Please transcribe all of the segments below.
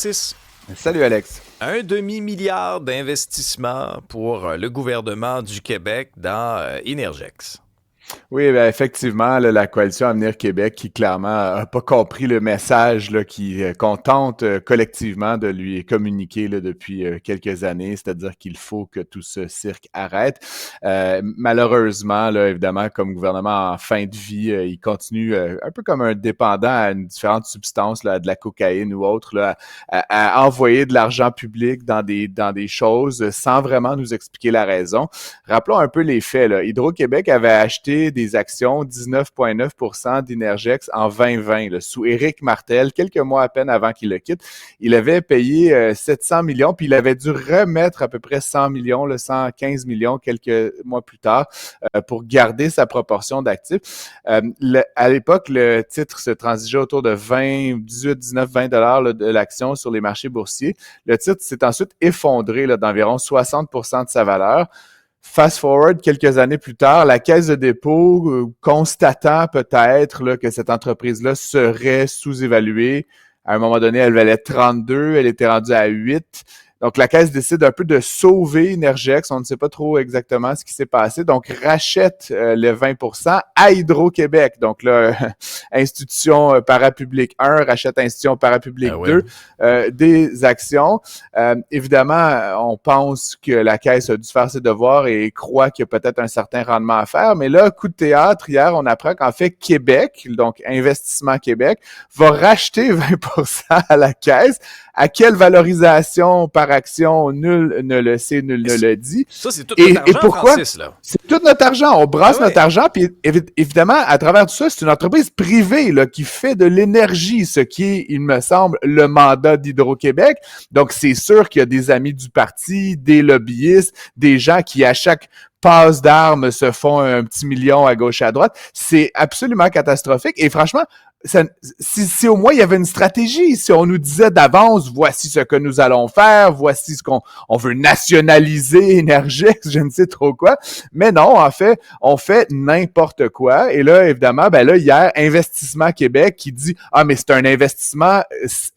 6. Salut Alex. Un demi-milliard d'investissements pour le gouvernement du Québec dans Energex. Oui, ben effectivement, là, la coalition Avenir Québec qui clairement a pas compris le message là, qu'on tente collectivement de lui communiquer là, depuis quelques années, c'est-à-dire qu'il faut que tout ce cirque arrête. Malheureusement, là, évidemment, comme gouvernement en fin de vie, il continue un peu comme un dépendant à une différente substance, là, de la cocaïne ou autre, là, à envoyer de l'argent public dans des choses sans vraiment nous expliquer la raison. Rappelons un peu les faits. Là. Hydro-Québec avait acheté des actions 19,9% d'Energex en 2020, là, sous Éric Martel, quelques mois à peine avant qu'il le quitte. Il avait payé 700 millions, puis il avait dû remettre à peu près 100 millions, là, 115 millions quelques mois plus tard pour garder sa proportion d'actifs. À l'époque, le titre se transigeait autour de 20, 18, 19, 20 dollars de l'action sur les marchés boursiers. Le titre s'est ensuite effondré là, d'environ 60% de sa valeur. Fast forward quelques années plus tard, la Caisse de dépôt, constatant peut-être là, que cette entreprise-là serait sous-évaluée, à un moment donné, elle valait 32, elle était rendue à 8. Donc, la Caisse décide un peu de sauver Energex. On ne sait pas trop exactement ce qui s'est passé. Donc, rachète le 20% à Hydro-Québec. Donc, là, institution parapublique 1, rachète institution Ah parapublique ouais. 2, des actions. Évidemment, on pense que la Caisse a dû faire ses devoirs et croit qu'il y a peut-être un certain rendement à faire. Mais là, coup de théâtre, hier, on apprend qu'en fait, Québec, donc Investissement Québec, va racheter 20% à la Caisse. À quelle valorisation par action, nul ne le sait, nul ne le dit. Ça, c'est tout notre Et argent, pourquoi? Francis, là. C'est tout notre argent. On Ah brasse notre ouais. argent, puis évidemment, à travers tout ça, c'est une entreprise privée là, qui fait de l'énergie, ce qui est, il me semble, le mandat d'Hydro-Québec. Donc, c'est sûr qu'il y a des amis du parti, des lobbyistes, des gens qui, à chaque passe d'armes, se font un petit million à gauche et à droite. C'est absolument catastrophique. Et franchement, si au moins il y avait une stratégie, si on nous disait d'avance, voici ce que nous allons faire, voici ce qu'on veut nationaliser, Énergex, je ne sais trop quoi. Mais non, en fait, on fait n'importe quoi. Et là, évidemment, ben là, hier, Investissement Québec qui dit, ah, mais c'est un investissement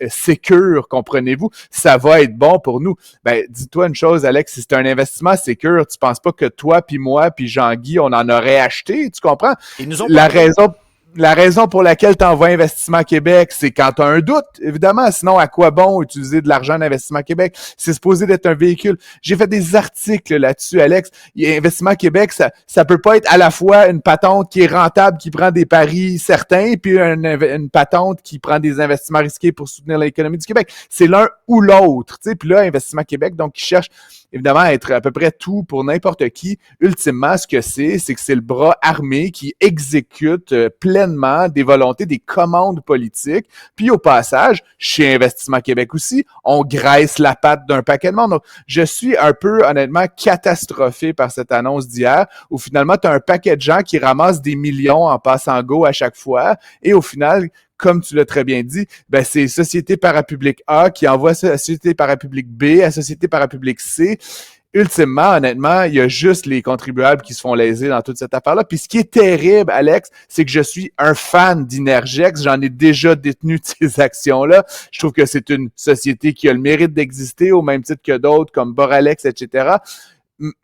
sécure, comprenez-vous, ça va être bon pour nous. Ben, dis-toi une chose, Alex, si c'est un investissement sécure, tu penses pas que toi, puis moi, puis Jean-Guy, on en aurait acheté, tu comprends? Ils nous ont pas La payé. raison la raison pour laquelle tu envoies Investissement Québec, c'est quand tu as un doute, évidemment. Sinon, à quoi bon utiliser de l'argent d'Investissement Québec? C'est supposé d'être un véhicule. J'ai fait des articles là-dessus, Alex. Investissement Québec, ça peut pas être à la fois une patente qui est rentable, qui prend des paris certains, puis une patente qui prend des investissements risqués pour soutenir l'économie du Québec. C'est l'un ou l'autre. Puis là, Investissement Québec, donc, qui cherche évidemment à être à peu près tout pour n'importe qui. Ultimement, ce que c'est que c'est le bras armé qui exécute pleinement des volontés, des commandes politiques. Puis au passage, chez Investissement Québec aussi, on graisse la patte d'un paquet de monde. Donc, je suis un peu, honnêtement, catastrophé par cette annonce d'hier, où finalement, tu as un paquet de gens qui ramassent des millions en passant go à chaque fois, et au final, comme tu l'as très bien dit, ben c'est Société Parapublique A qui envoie Société Parapublique B à Société Parapublique C. Ultimement, honnêtement, il y a juste les contribuables qui se font léser dans toute cette affaire-là. Puis ce qui est terrible, Alex, c'est que je suis un fan d'Energex. J'en ai déjà détenu de ces actions-là. Je trouve que c'est une société qui a le mérite d'exister au même titre que d'autres, comme Boralex, etc.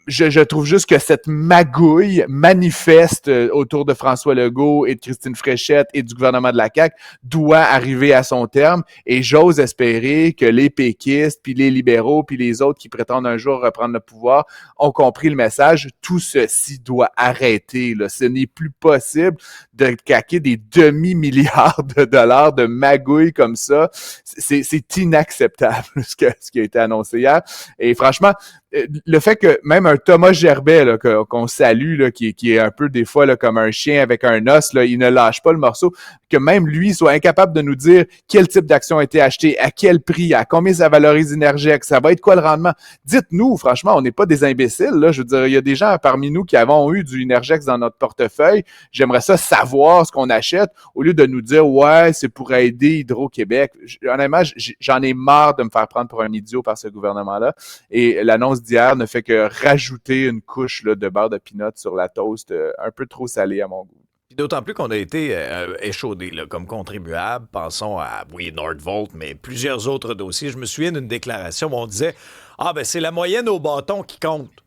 Je trouve juste que cette magouille manifeste autour de François Legault et de Christine Fréchette et du gouvernement de la CAQ doit arriver à son terme et j'ose espérer que les péquistes, puis les libéraux, puis les autres qui prétendent un jour reprendre le pouvoir ont compris le message. Tout ceci doit arrêter. Là. Ce n'est plus possible de caquer des demi-milliards de dollars de magouilles comme ça. C'est inacceptable ce qui a été annoncé hier. Et franchement, le fait que même un Thomas Gerbet là, qu'on salue, là, qui est un peu des fois là, comme un chien avec un os, là, il ne lâche pas le morceau, que même lui soit incapable de nous dire quel type d'action a été acheté, à quel prix, à combien ça valorise Energex, ça va être quoi le rendement. Dites-nous, franchement, on n'est pas des imbéciles. Là. Je veux dire, il y a des gens parmi nous qui avons eu du Energex dans notre portefeuille. J'aimerais ça savoir ce qu'on achète au lieu de nous dire « Ouais, c'est pour aider Hydro-Québec ». Honnêtement, j'en ai marre de me faire prendre pour un idiot par ce gouvernement-là. Et l'annonce d'hier ne fait que rajouter une couche là, de beurre de pinot sur la toast un peu trop salée à mon goût. D'autant plus qu'on a été échaudés là, comme contribuable. Pensons à, oui, Nordvolt, mais plusieurs autres dossiers. Je me souviens d'une déclaration où on disait « Ah, ben c'est la moyenne au bâton qui compte. »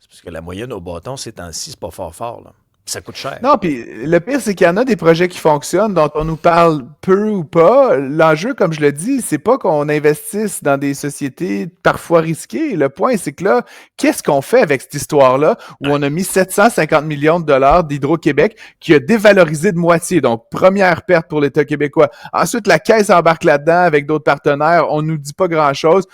C'est parce que la moyenne au bâton, ces temps-ci, c'est pas fort, là. Ça coûte cher. Non, puis le pire, c'est qu'il y en a des projets qui fonctionnent, dont on nous parle peu ou pas. L'enjeu, comme je le dis, c'est pas qu'on investisse dans des sociétés parfois risquées. Le point, c'est que là, qu'est-ce qu'on fait avec cette histoire-là où on a mis 750 millions de dollars d'Hydro-Québec qui a dévalorisé de moitié. Donc, première perte pour l'État québécois. Ensuite, la Caisse embarque là-dedans avec d'autres partenaires. On nous dit pas grand-chose.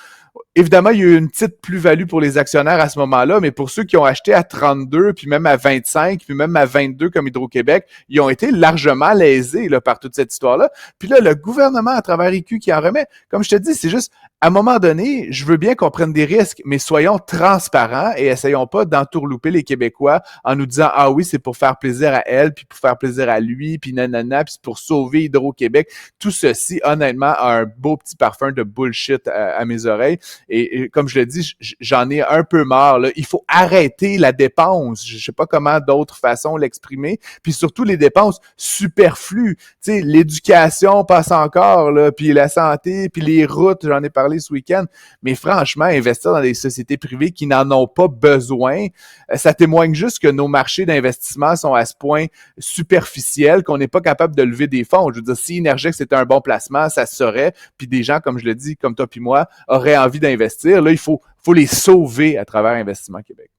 Évidemment, il y a eu une petite plus-value pour les actionnaires à ce moment-là, mais pour ceux qui ont acheté à 32, puis même à 25, puis même à 22 comme Hydro-Québec, ils ont été largement lésés là, par toute cette histoire-là. Puis là, le gouvernement, à travers IQ, qui en remet, comme je te dis, c'est juste, à un moment donné, je veux bien qu'on prenne des risques, mais soyons transparents et essayons pas d'entourlouper les Québécois en nous disant « Ah oui, c'est pour faire plaisir à elle, puis pour faire plaisir à lui, puis nanana, puis c'est pour sauver Hydro-Québec. » Tout ceci, honnêtement, a un beau petit parfum de bullshit à mes oreilles. Et comme je le dis, j'en ai un peu marre. Là. Il faut arrêter la dépense. Je sais pas comment d'autres façons l'exprimer. Puis surtout les dépenses superflues. Tu sais, l'éducation passe encore, là, puis la santé, puis les routes, j'en ai parlé ce week-end. Mais franchement, investir dans des sociétés privées qui n'en ont pas besoin, ça témoigne juste que nos marchés d'investissement sont à ce point superficiels qu'on n'est pas capable de lever des fonds. Je veux dire, si Innergex c'était un bon placement, ça se saurait. Puis des gens, comme je le dis, comme toi puis moi, auraient envie d'investir. Là, il faut les sauver à travers Investissement Québec.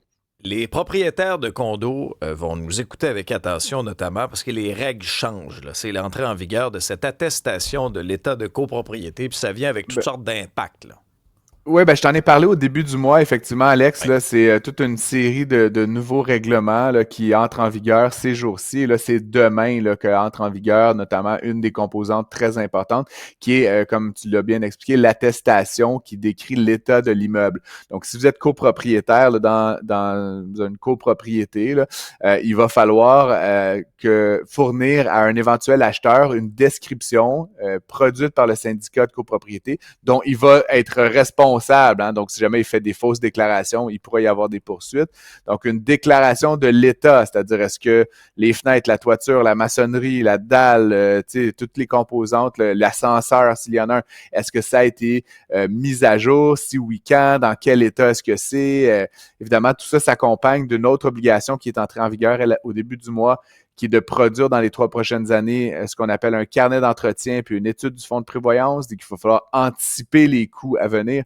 Les propriétaires de condos vont nous écouter avec attention, notamment parce que les règles changent. Là. C'est l'entrée en vigueur de cette attestation de l'état de copropriété, puis ça vient avec toutes sortes d'impacts. Là. Oui, ben je t'en ai parlé au début du mois, effectivement, Alex. Ouais. Là, c'est toute une série de nouveaux règlements là, qui entrent en vigueur ces jours-ci. Et là, c'est demain là, qu'entre en vigueur, notamment une des composantes très importantes, qui est, comme tu l'as bien expliqué, l'attestation qui décrit l'état de l'immeuble. Donc, si vous êtes copropriétaire là, dans une copropriété, là, il va falloir que fournir à un éventuel acheteur une description produite par le syndicat de copropriété dont il va être responsable. Hein? Donc, si jamais il fait des fausses déclarations, il pourrait y avoir des poursuites. Donc, une déclaration de l'État, c'est-à-dire est-ce que les fenêtres, la toiture, la maçonnerie, la dalle, toutes les composantes, l'ascenseur, s'il y en a un, est-ce que ça a été mis à jour? Si oui, quand? Dans quel état est-ce que c'est? Évidemment, tout ça s'accompagne d'une autre obligation qui est entrée en vigueur au début du mois, qui est de produire dans les 3 prochaines années ce qu'on appelle un carnet d'entretien puis une étude du fonds de prévoyance. Donc, il va falloir anticiper les coûts à venir.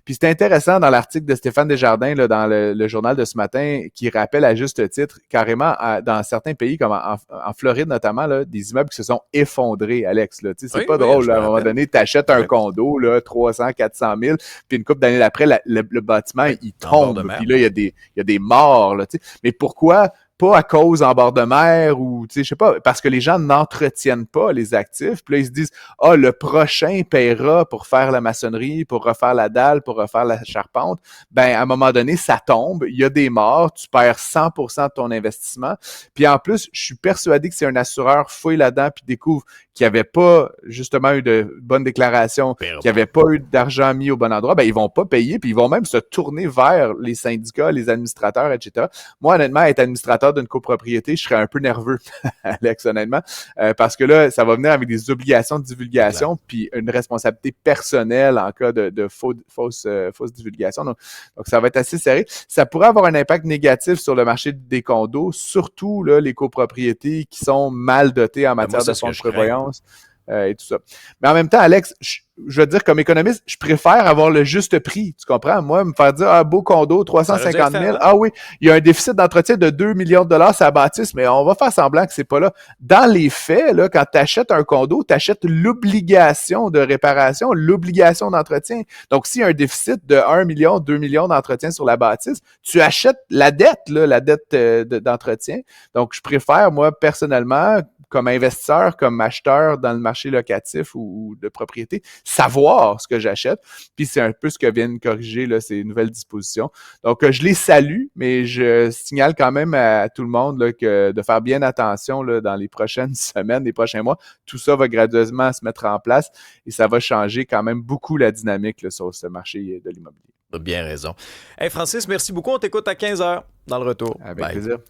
Puis c'est intéressant dans l'article de Stéphane Desjardins là, dans le journal de ce matin qui rappelle à juste titre carrément dans certains pays comme en Floride notamment là, des immeubles qui se sont effondrés, Alex. Là. C'est pas drôle. Là, à un moment donné, tu achètes un condo, là, 300, 400 000, puis une couple d'années d'après, le bâtiment, il tombe. Puis là, il y a des morts. Là, mais pourquoi? Pas à cause en bord de mer ou, tu sais, je sais pas, parce que les gens n'entretiennent pas les actifs. Puis là, ils se disent, ah, le prochain paiera pour faire la maçonnerie, pour refaire la dalle, pour refaire la charpente. Ben, à un moment donné, ça tombe, il y a des morts, tu perds 100% de ton investissement. Puis en plus, je suis persuadé que si un assureur fouille là-dedans puis découvre qu'il n'y avait pas, justement, eu de bonne déclaration, qu'il n'y avait pas eu d'argent mis au bon endroit, ben, ils vont pas payer puis ils vont même se tourner vers les syndicats, les administrateurs, etc. Moi, honnêtement, être administrateur d'une copropriété, je serais un peu nerveux, Alex, honnêtement, parce que là, ça va venir avec des obligations de divulgation puis une responsabilité personnelle en cas de fausse divulgation. Donc, ça va être assez serré. Ça pourrait avoir un impact négatif sur le marché des condos, surtout là, les copropriétés qui sont mal dotées en matière de fonds de prévoyance. Et tout ça. Mais en même temps, Alex, je veux dire, comme économiste, je préfère avoir le juste prix. Tu comprends? Moi, me faire dire, beau condo, 350 000. Ah oui, il y a un déficit d'entretien de 2 millions de dollars, ça bâtisse, mais on va faire semblant que c'est pas là. Dans les faits, là, quand tu achètes un condo, tu achètes l'obligation de réparation, l'obligation d'entretien. Donc, s'il y a un déficit de 1 million, 2 millions d'entretien sur la bâtisse, tu achètes la dette, là, la dette d'entretien. Donc, je préfère, moi, personnellement, comme investisseur, comme acheteur dans le marché locatif ou de propriété, savoir ce que j'achète. Puis c'est un peu ce que viennent corriger là, ces nouvelles dispositions. Donc, je les salue, mais je signale quand même à tout le monde là, que de faire bien attention là, dans les prochaines semaines, les prochains mois. Tout ça va graduellement se mettre en place et ça va changer quand même beaucoup la dynamique là, sur ce marché de l'immobilier. Tu as bien raison. Hey Francis, merci beaucoup. On t'écoute à 15h dans le retour. Avec plaisir.